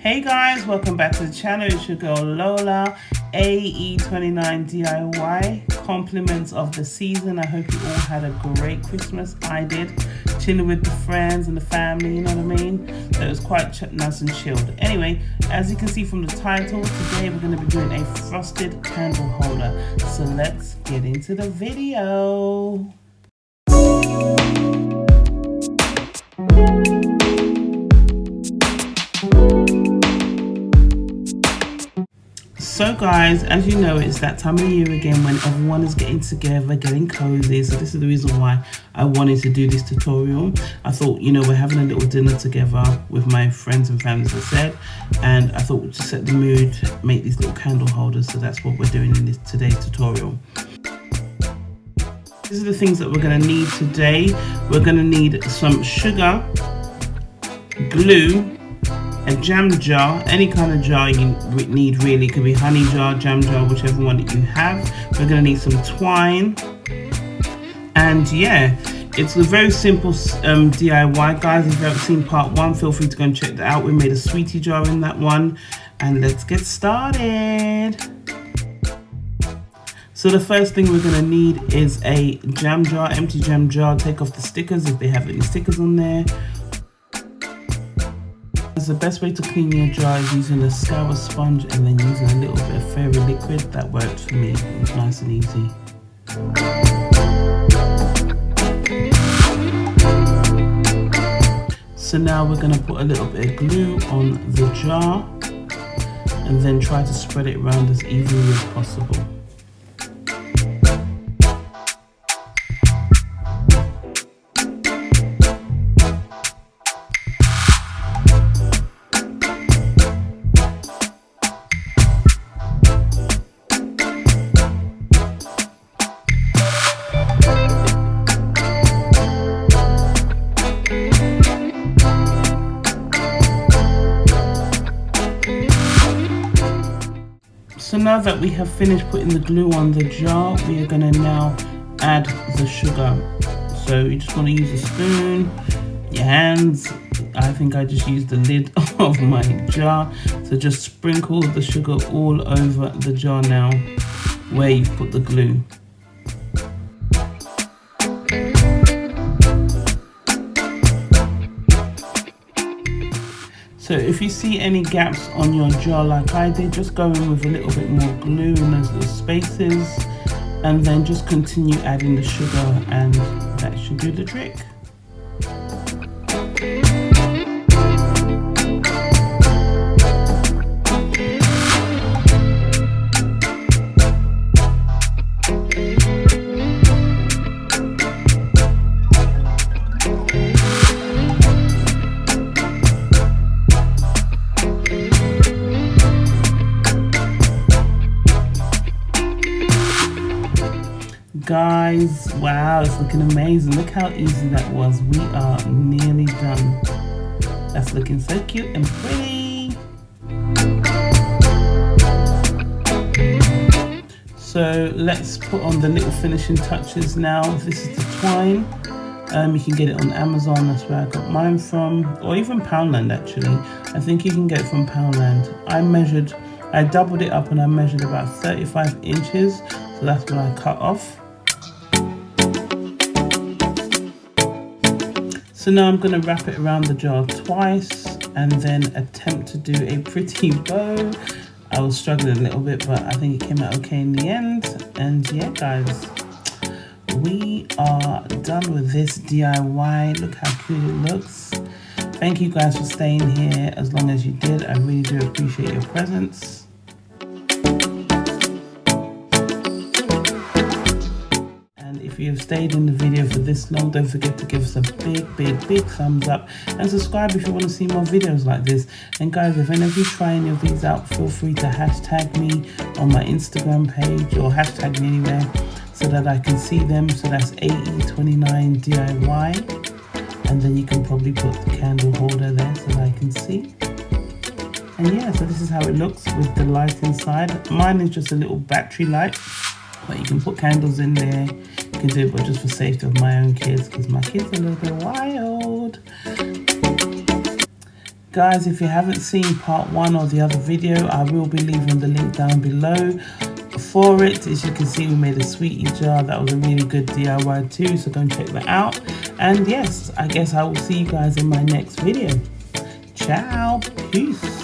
Hey guys, welcome back to the channel. It's your girl Lola, AE29 DIY. Compliments of the season. I hope you all had a great Christmas. I did. Chilling with the friends and the family, you know what I mean? So it was quite nice and chilled. Anyway, as you can see from the title, today we're going to be doing a frosted candle holder. So let's get into the video. So guys, as you know, it's that time of year again when everyone is getting together, getting cozy. So this is the reason why I wanted to do this tutorial. I thought, you know, we're having a little dinner together with my friends and family, as I said, and I thought to set the mood, make these little candle holders. So that's what we're doing in today's tutorial. These are the things that we're going to need today. We're going to need some sugar, glue, a jam jar, any kind of jar you need really. It could be honey jar, jam jar, whichever one that you have. We're going to need some twine, and yeah, it's a very simple DIY, guys. If you haven't seen part 1, feel free to go and check that out. We made a sweetie jar in that one, and let's get started. So the first thing we're going to need is a jam jar, empty jam jar. Take off the stickers if they have any stickers on there. The best way to clean your jar is using a scour sponge and then using a little bit of fairy liquid. That worked for me. It was nice and easy. So now we're going to put a little bit of glue on the jar and then try to spread it around as evenly as possible. So now that we have finished putting the glue on the jar, we are going to now add the sugar. So you just want to use a spoon, your hands. I think I just used the lid of my jar. So just sprinkle the sugar all over the jar now where you've put the glue. So if you see any gaps on your jar like I did, just go in with a little bit more glue in those little spaces and then just continue adding the sugar and that should do the trick. Guys, wow, it's looking amazing. Look how easy that was. We are nearly done. That's looking so cute and pretty. So let's put on the little finishing touches now. This is the twine. You can get it on Amazon, that's where I got mine from, or even Poundland actually. I think you can get it from Poundland. I doubled it up and I measured about 35 inches, so that's what I cut off. So now I'm going to wrap it around the jar twice and then attempt to do a pretty bow. I was struggling a little bit, but I think it came out okay in the end. And yeah, guys, we are done with this DIY. Look how cute it looks. Thank you guys for staying here as long as you did. I really do appreciate your presence. If you have stayed in the video for this long, don't forget to give us a big thumbs up and subscribe if you want to see more videos like this. And guys, if any of you try any of these out, feel free to hashtag me on my Instagram page or hashtag me anywhere so that I can see them. So that's AE29 DIY, and then you can probably put the candle holder there so that I can see. And yeah, so this is how it looks with the light inside. Mine is just a little battery light, but you can put candles in there. You can do it, but just for safety of my own kids, because my kids are a little bit wild. Guys, if you haven't seen part 1 or the other video, I will be leaving the link down below for it. As you can see, we made a sweetie jar. That was a really good DIY too, so go and check that out. And yes, I guess I will see you guys in my next video. Ciao, peace.